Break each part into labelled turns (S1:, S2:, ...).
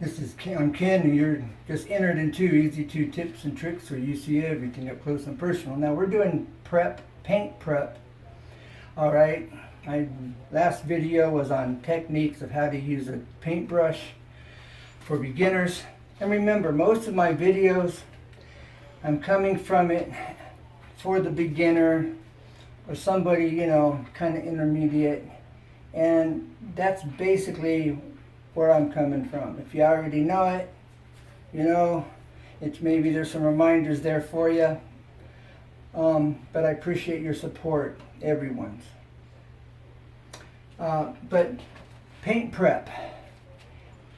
S1: This is I'm Ken, and you're just entered into Easy 2 Tips and Tricks where you see everything up close and personal. Now we're doing paint prep. All right. My last video was on techniques of how to use a paintbrush for beginners. And remember, most of my videos, I'm coming from it for the beginner or somebody, you know, kind of intermediate. And that's basically where I'm coming from. If you already know it, you know, it's maybe there's some reminders there for you. But I appreciate your support, everyone's. But paint prep,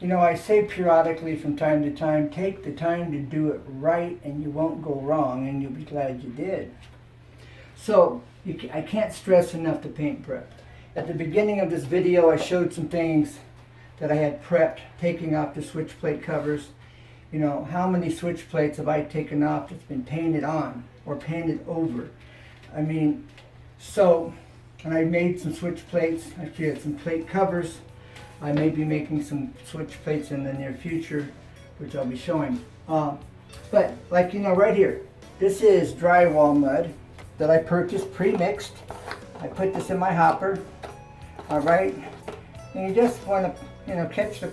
S1: you know, I say periodically from time to time, take the time to do it right and you won't go wrong and you'll be glad you did. So I can't stress enough the paint prep. At the beginning of this video I showed some things that I had prepped, taking off the switch plate covers. You know, how many switch plates have I taken off that's been painted on or painted over? I mean, so, and I made some switch plates. I had some plate covers. I may be making some switch plates in the near future, which I'll be showing. But like, you know, right here, this is drywall mud that I purchased pre-mixed. I put this in my hopper, all right? And you just want to, you know, catch the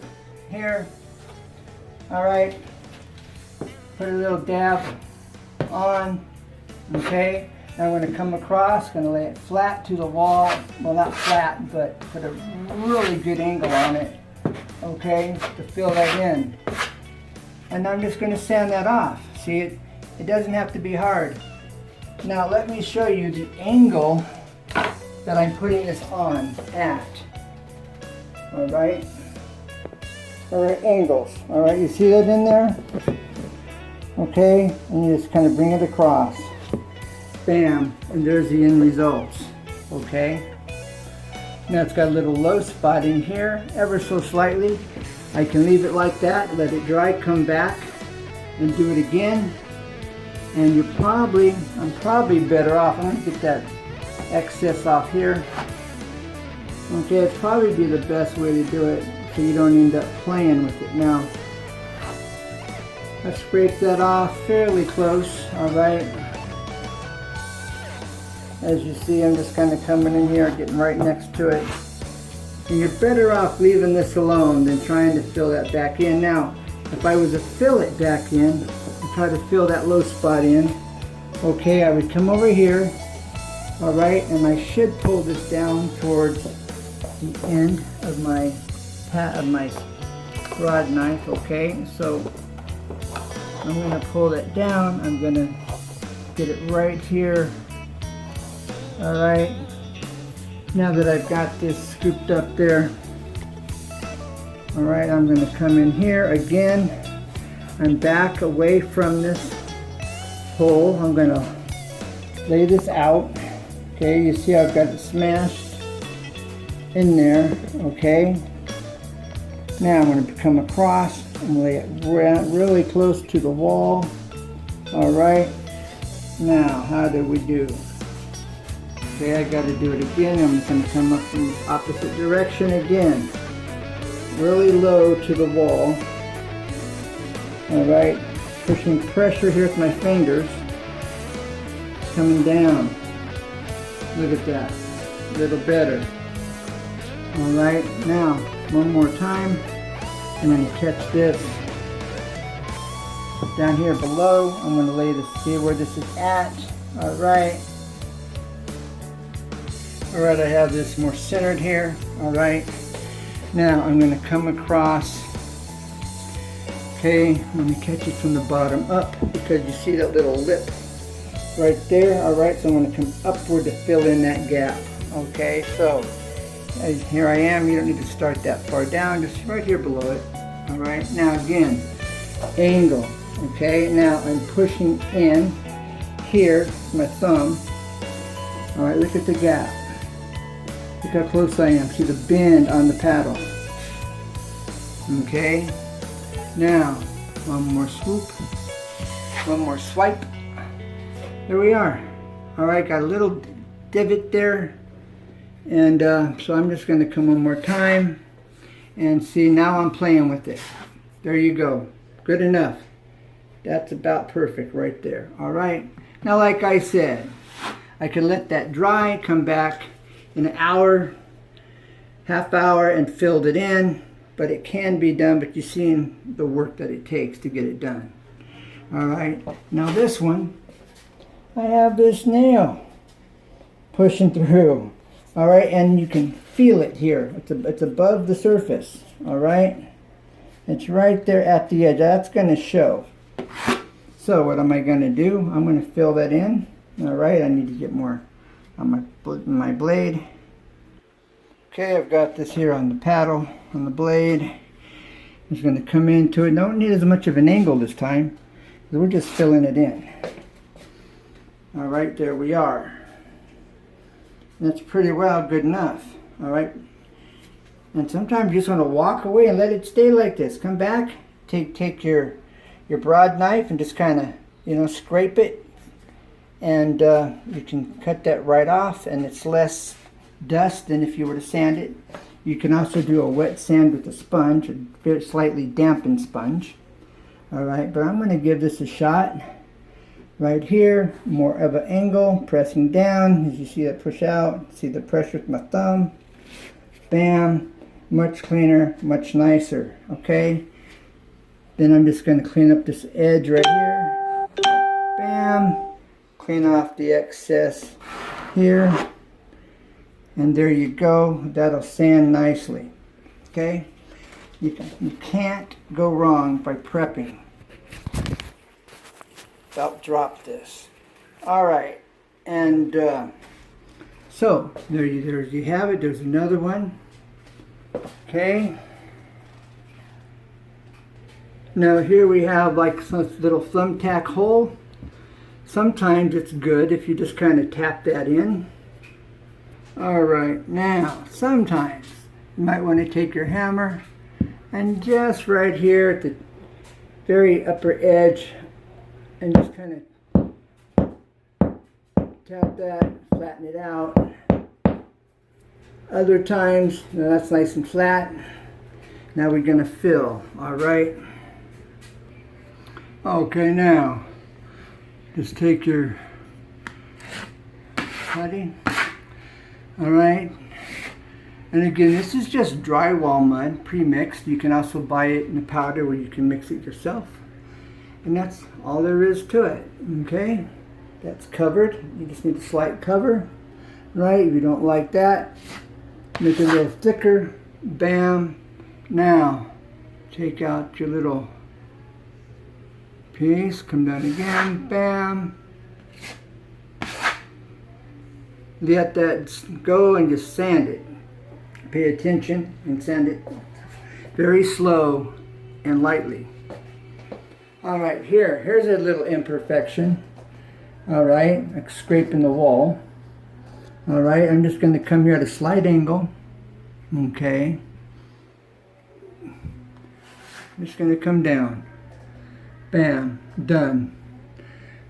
S1: here, all right? Put a little dab on, okay? Now I'm going to come across, going to lay it flat to the wall. Well, not flat, but put a really good angle on it, okay, to fill that in. And I'm just going to sand that off. See, it doesn't have to be hard. Now let me show you the angle that I'm putting this on at. All right, angles. All right, you see that in there? Okay, and you just kind of bring it across. Bam, and there's the end results. Okay. Now it's got a little low spot in here, ever so slightly. I can leave it like that, let it dry, come back, and do it again. And I'm probably better off. I'm gonna get that excess off here. Okay, it'd probably be the best way to do it so you don't end up playing with it. Now, I scrape that off fairly close, all right? As you see, I'm just kind of coming in here, getting right next to it. And you're better off leaving this alone than trying to fill that back in. Now, if I was to fill it back in, and try to fill that low spot in, okay, I would come over here, all right, and I should pull this down towards the end of my rod knife, okay? So I'm going to pull that down. I'm going to get it right here. All right. Now that I've got this scooped up there, all right, I'm going to come in here again. I'm back away from this hole. I'm going to lay this out. Okay, you see I've got it smashed in there, okay? Now I'm going to come across and lay it really close to the wall. All right, now how do we do? Okay, I got to do it again. I'm going to come up in the opposite direction again, really low to the wall. All right, pushing pressure here with my fingers, coming down. Look at that, a little better. All right, now one more time. I'm going to catch this down here below. I'm going to lay this, see where this is at. All right. All right, I have this more centered here. All right. Now I'm going to come across. Okay, I'm going to catch it from the bottom up because you see that little lip right there. All right, so I'm going to come upward to fill in that gap. Okay, so here I am. You don't need to start that far down, just right here below it. All right, now again, angle. Okay, now I'm pushing in here with my thumb. All right, look at the gap. Look how close I am. See the bend on the paddle. Okay, now one more swoop, one more swipe. There we are. All right, got a little divot there. And so I'm just going to come one more time and see, now I'm playing with it. There you go. Good enough. That's about perfect right there. All right. Now, like I said, I can let that dry, come back in an hour, half hour, and filled it in. But it can be done, but you've seen the work that it takes to get it done. All right. Now this one, I have this nail pushing through. All right, and you can feel it here. It's above the surface. All right. It's right there at the edge. That's going to show. So what am I going to do? I'm going to fill that in. All right, I need to get more on my blade. Okay, I've got this here on the paddle, on the blade. I'm just going to come into it. Don't need as much of an angle this time, because we're just filling it in. All right, there we are. That's pretty well good enough. All right. And sometimes you just want to walk away and let it stay like this. Come back, take your broad knife and just kind of, you know, scrape it. And you can cut that right off, and it's less dust than if you were to sand it. You can also do a wet sand with a sponge, a very slightly dampened sponge. All right, but I'm going to give this a shot. Right here, more of an angle, pressing down. As you see that push out, see the pressure with my thumb. Bam. Much cleaner, much nicer, okay? Then I'm just going to clean up this edge right here. Bam. Clean off the excess here. And there you go. That'll sand nicely, okay? You can't go wrong by prepping. About drop this. All right, and so there you have it. There's another one. Okay. Now here we have like some little thumbtack hole. Sometimes it's good if you just kind of tap that in. All right, now sometimes you might want to take your hammer and just right here at the very upper edge and just kind of tap that, flatten it out. Other times, now that's nice and flat. Now we're going to fill, all right? Okay, now, just take your putty, all right? And again, this is just drywall mud, pre-mixed. You can also buy it in a powder where you can mix it yourself. And that's all there is to it, okay? That's covered. You just need a slight cover, right? If you don't like that, make it a little thicker. Bam. Now, take out your little piece. Come down again. Bam. Let that go and just sand it. Pay attention and sand it very slow and lightly. All right, here's a little imperfection. All right, like scraping the wall. All right, I'm just going to come here at a slight angle. Okay. I'm just going to come down. Bam, done.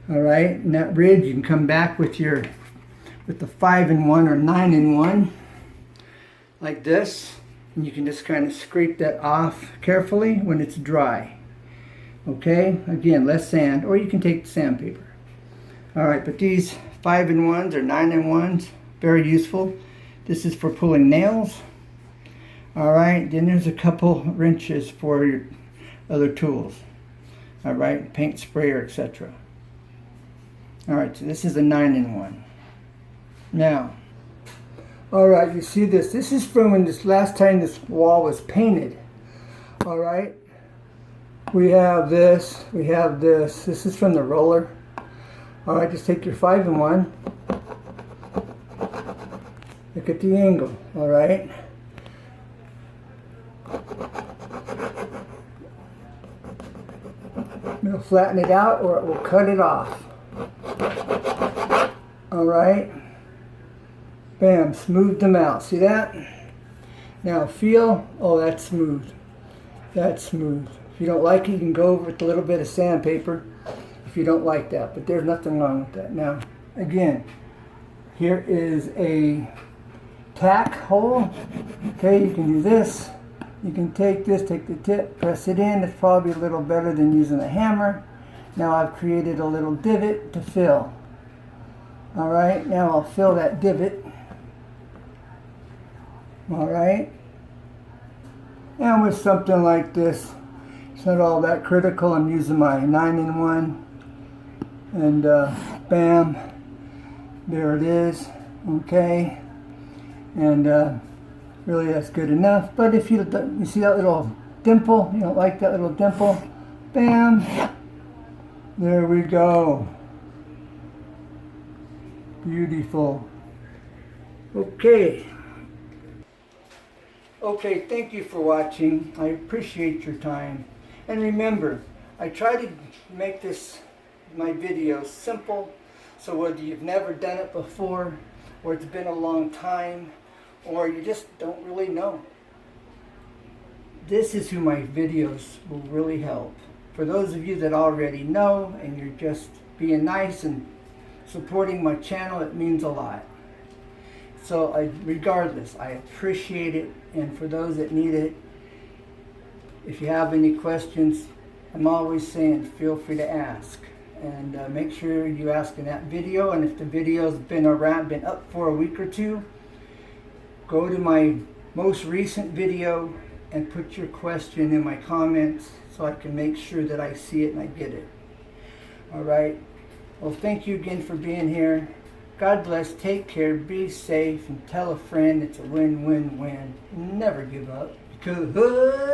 S1: All right, and that ridge, you can come back with the 5-in-1 or 9-in-1 like this, and you can just kind of scrape that off carefully when it's dry. Okay, again, less sand, or you can take the sandpaper. All right, but these 5-in-1s or 9-in-1s, very useful. This is for pulling nails. All right, then there's a couple wrenches for your other tools. All right, paint sprayer, etc. All right, so this is a 9-in-1. Now, all right, you see this. This is from when this last time this wall was painted. All right, we have this, we have this. This is from the roller. All right, just take your 5-in-1. Look at the angle, all right? It'll flatten it out or it will cut it off. All right? Bam, smooth them out. See that? Now feel, oh, that's smooth. That's smooth. If you don't like it, you can go over with a little bit of sandpaper if you don't like that, but there's nothing wrong with that. Now, again, here is a tack hole. Okay, you can do this. You can take this, take the tip, press it in. It's probably a little better than using a hammer. Now I've created a little divot to fill. Alright, now I'll fill that divot. Alright. And with something like this, it's not all that critical. I'm using my 9-in-1. And bam. There it is. Okay. And really that's good enough. But if you see that little dimple, you don't like that little dimple, bam. There we go. Beautiful. Okay. Okay, thank you for watching. I appreciate your time. And remember, I try to make my videos simple, so whether you've never done it before, or it's been a long time, or you just don't really know, this is who my videos will really help. For those of you that already know and you're just being nice and supporting my channel, it means a lot. So regardless, I appreciate it. And for those that need it, if you have any questions, I'm always saying feel free to ask. And make sure you ask in that video. And if the video's been up for a week or two, go to my most recent video and put your question in my comments so I can make sure that I see it and I get it. Alright. Well, thank you again for being here. God bless, take care, be safe, and tell a friend it's a win-win-win. Never give up, because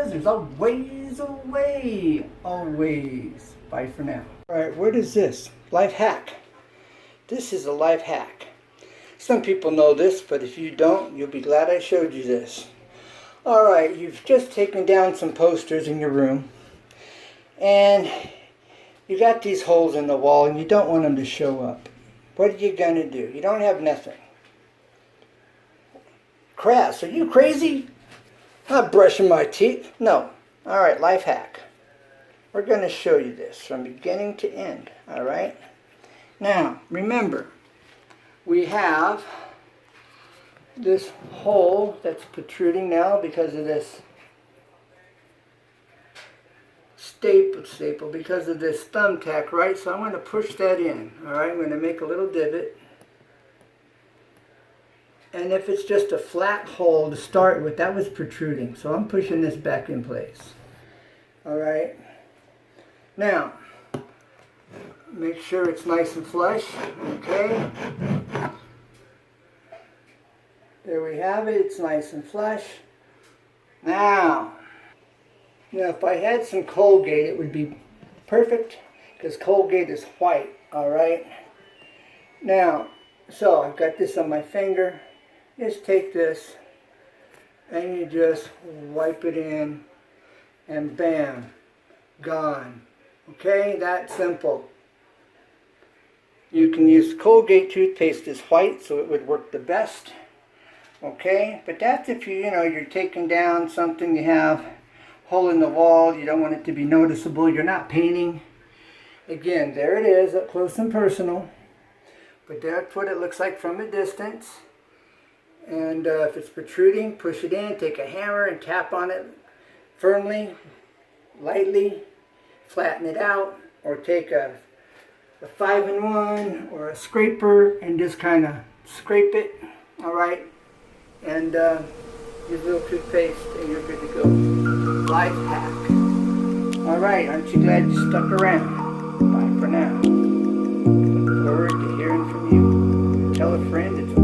S1: there's always a way. Always. Bye for now. Alright, what is this? Life hack. This is a life hack. Some people know this, but if you don't, you'll be glad I showed you this. Alright, you've just taken down some posters in your room, and you got these holes in the wall, and you don't want them to show up. What are you going to do? You don't have nothing. Crass, are you crazy? I'm not brushing my teeth. No. Alright, life hack. We're going to show you this from beginning to end. Alright? Now, remember, we have this hole that's protruding now because of this staple because of this thumbtack, right? So I'm going to push that in. Alright, I'm going to make a little divot. And if it's just a flat hole to start with, that was protruding. So I'm pushing this back in place. Alright. Now, make sure it's nice and flush. Okay. There we have it. It's nice and flush. Now, if I had some Colgate, it would be perfect, because Colgate is white, alright? Now, so I've got this on my finger. Just take this, and you just wipe it in, and bam, gone. Okay, that simple. You can use Colgate toothpaste as white, so it would work the best. Okay, but that's if you're taking down something you have hole in the wall, you don't want it to be noticeable, you're not painting. Again, there it is, up close and personal. But that's what it looks like from a distance. And if it's protruding, push it in, take a hammer and tap on it firmly, lightly, flatten it out, or take a 5-in-1 or a scraper and just kind of scrape it, alright? And use a little toothpaste and you're good to go. Life hack. Alright, aren't you glad you stuck around? Bye for now. Look forward to hearing from you. Tell a friend it's